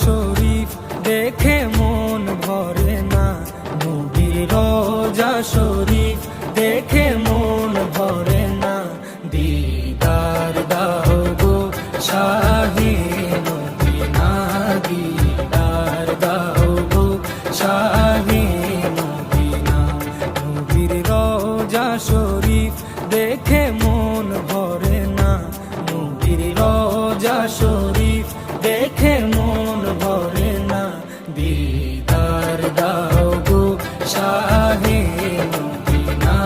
শরীফ দেখে মন ভরে না, নবীর রোজা শরীফ দেখে মন ভরে না। দিদার দাও গো শাহে মদিনা, দিদার দাও গো শাহে মদিনা। নবীর রোজা শরীফ দেখে মন ভরে না, নবীর রোজা শরীফ দেখে মন ভরে না। দিদার দাও গো শাহে মদিনা,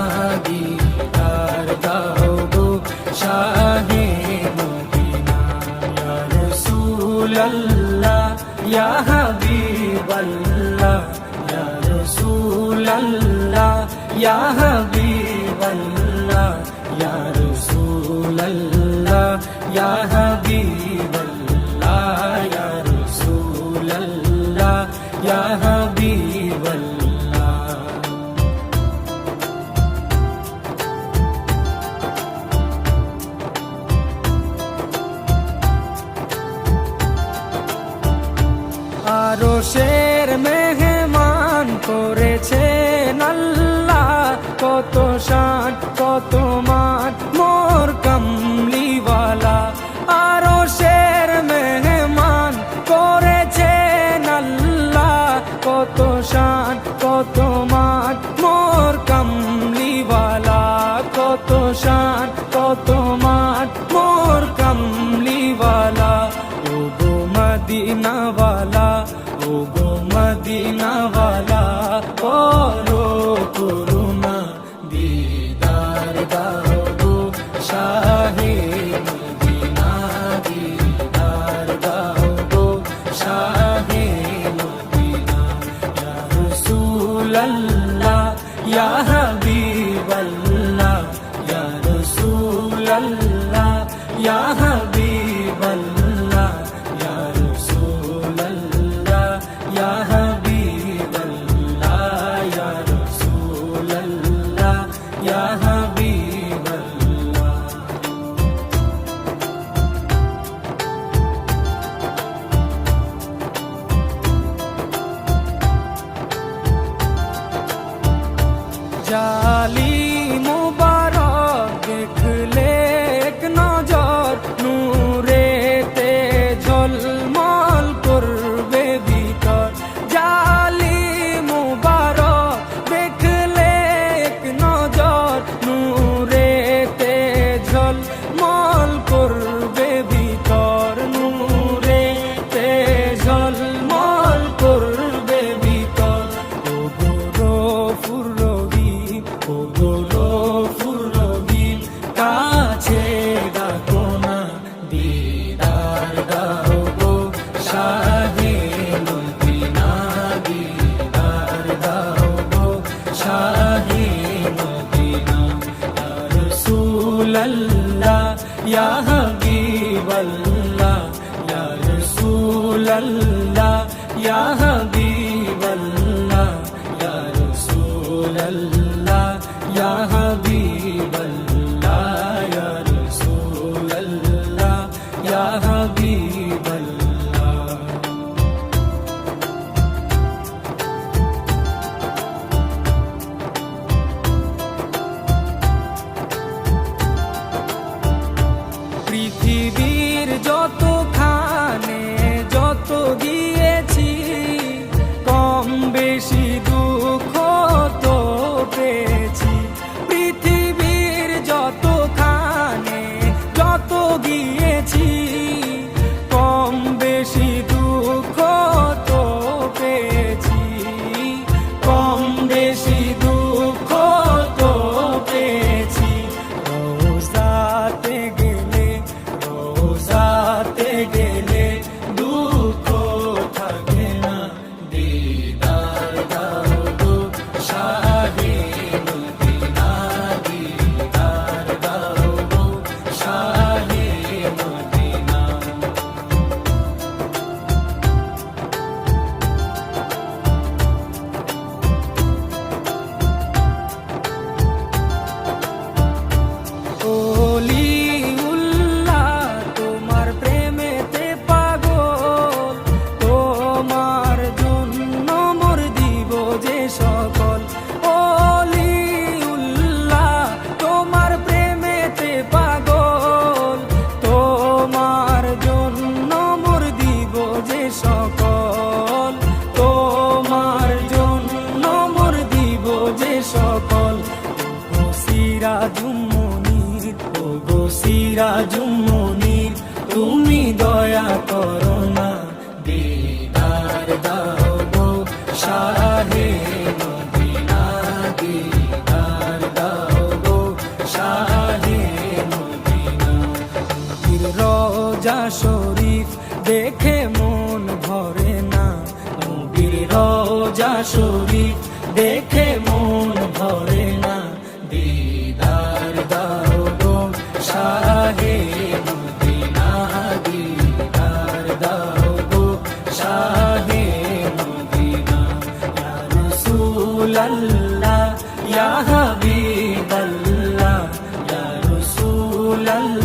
দিদার দাও গো শাহে মদিনা। ইয়া রাসূলাল্লাহ ইয়া হাবিবাল্লাহ, ইয়া রাসূলাল্লাহ ইয়া হাবিবাল্লাহ, ইয়া রাসূলাল্লাহ ইয়া হাবিবাল্লাহ, ইয়া রাসূলাল্লাহ ইয়া হাবিবাল্লাহ। আরশের মেহমান করেছেন আল্লাহ, কত শান কত মান মোর কামলিওয়ালা। আরশের মেহমান করেছেন আল্লাহ, কত শান কত মান মোর কামলিওয়ালা, কত শান কত মান মোর কামলিওয়ালা। ও গো মদিনাওয়ালা, ও গো মদিনাওয়ালা, করো করুণা, দিদার দাও গো শাহে মদিনা, দিদার দাও গো শাহে মদিনা। ইয়া রাসূলাল্লাহ ইয়া হাবিবাল্লাহ, ইয়া রাসূলাল্লাহ ইয়া হাবিবাল্লাহ, ইয়া রাসূলাল্লাহ ইয়া হাবিবাল্লাহ, ইয়া রাসূলাল্লাহ ইয়া হাবিবাল্লাহ। জালি মুবারক দেখলে এক নজর, নূরেতে ঝলমল করবে ভিতর। জালি মুবারক দেখলে এক নজর, নূরেতে ঝলমল করবে ভিতর, নূরেতে ঝলমল করবে ভিতর। ও গো গফুর রহিম, ও গো গফুর রহিম, কাছে ডাকো না, দিদার দাও গো শাহে মদিনা, দিদার দাও গো শাহে মদিনা। ইয়া রাসূলাল্লাহ ইয়া হাবিবাল্লাহ, ইয়া রাসূলাল্লাহ ইয়া হাবিবাল্লাহ, ইয়া রাসূলাল্লাহ ইয়া হাবিবাল্লাহ, ইয়া রাসূলাল্লাহ ইয়া হাবিবাল্লাহ। পৃথিবীর যতখানে যত গিয়েছি, কম বেশি দুঃখ তো পেয়েছি। পৃথিবীর সিরাজুম মুনির তুমি দয়া করো না, দিদার দাও গো শাহে মদিনা, দিদার দাও গো শাহে মদিনা। নবীর রওজা শরীফ দেখে মন ভরে না, নবীর রওজা শরীফ দেখে মন ভরে না, দিদার দাও গো শাহে মদিনা, দিদার দাও গো শাহে মদিনা। ইয়া রাসূলাল্লাহ ইয়া হাবিবাল্লাহ, ইয়া রাসূলাল্লাহ